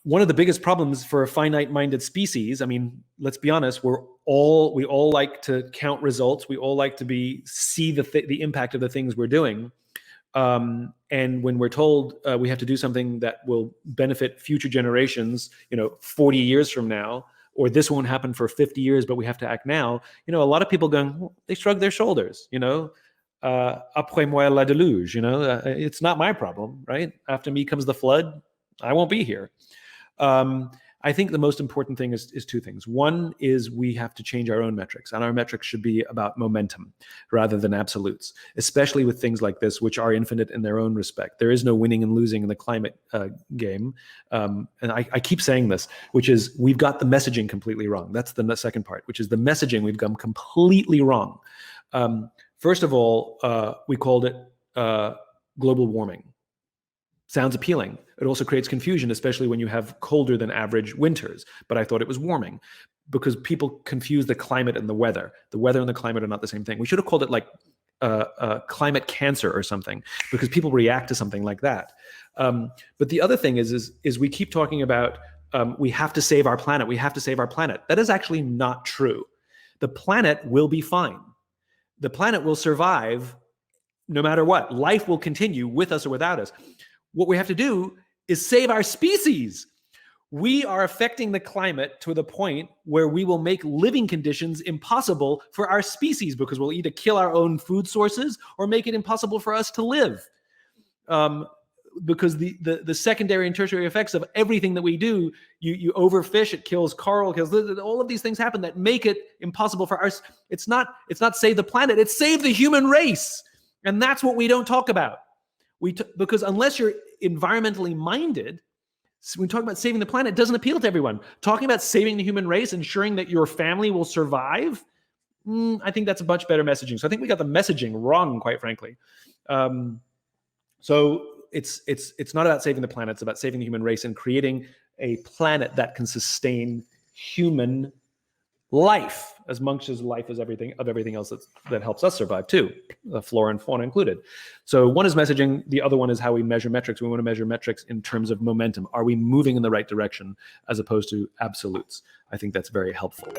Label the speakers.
Speaker 1: one of the biggest problems for a finite-minded species, I mean, let's be honest, we all like to count results. We all like to see the impact of the things we're doing. And when we're told we have to do something that will benefit future generations, 40 years from now, or this won't happen for 50 years, but we have to act now, a lot of people they shrug their shoulders, après moi la deluge, it's not my problem, right? After me comes the flood. I won't be here. I think the most important thing is two things. One is we have to change our own metrics, and our metrics should be about momentum rather than absolutes, especially with things like this, which are infinite in their own respect. There is no winning and losing in the climate game. And I keep saying this, which is we've got the messaging completely wrong. That's the second part, which is the messaging we've gone completely wrong. First of all, we called it global warming. Sounds appealing. It also creates confusion, especially when you have colder than average winters. But I thought it was warming because people confuse the climate and the weather. The weather and the climate are not the same thing. We should have called it like climate cancer or something, because people react to something like that. But the other thing is we keep talking about we have to save our planet. We have to save our planet. That is actually not true. The planet will be fine. The planet will survive no matter what. Life will continue with us or without us. What we have to do is save our species. We are affecting the climate to the point where we will make living conditions impossible for our species, because we'll either kill our own food sources or make it impossible for us to live. Because the secondary and tertiary effects of everything that we do, you overfish, it kills coral, all of these things happen that make it impossible for us. It's not save the planet, it's save the human race. And that's what we don't talk about. Because unless you're environmentally minded, when we talk about saving the planet, it doesn't appeal to everyone. Talking about saving the human race, ensuring that your family will survive, I think that's a much better messaging. So I think we got the messaging wrong, quite frankly. So it's not about saving the planet, it's about saving the human race and creating a planet that can sustain human life as much as life is everything else that helps us survive too, flora and fauna included. So one is messaging, the other one is how we measure metrics. We want to measure metrics in terms of momentum. Are we moving in the right direction as opposed to absolutes? I think that's very helpful.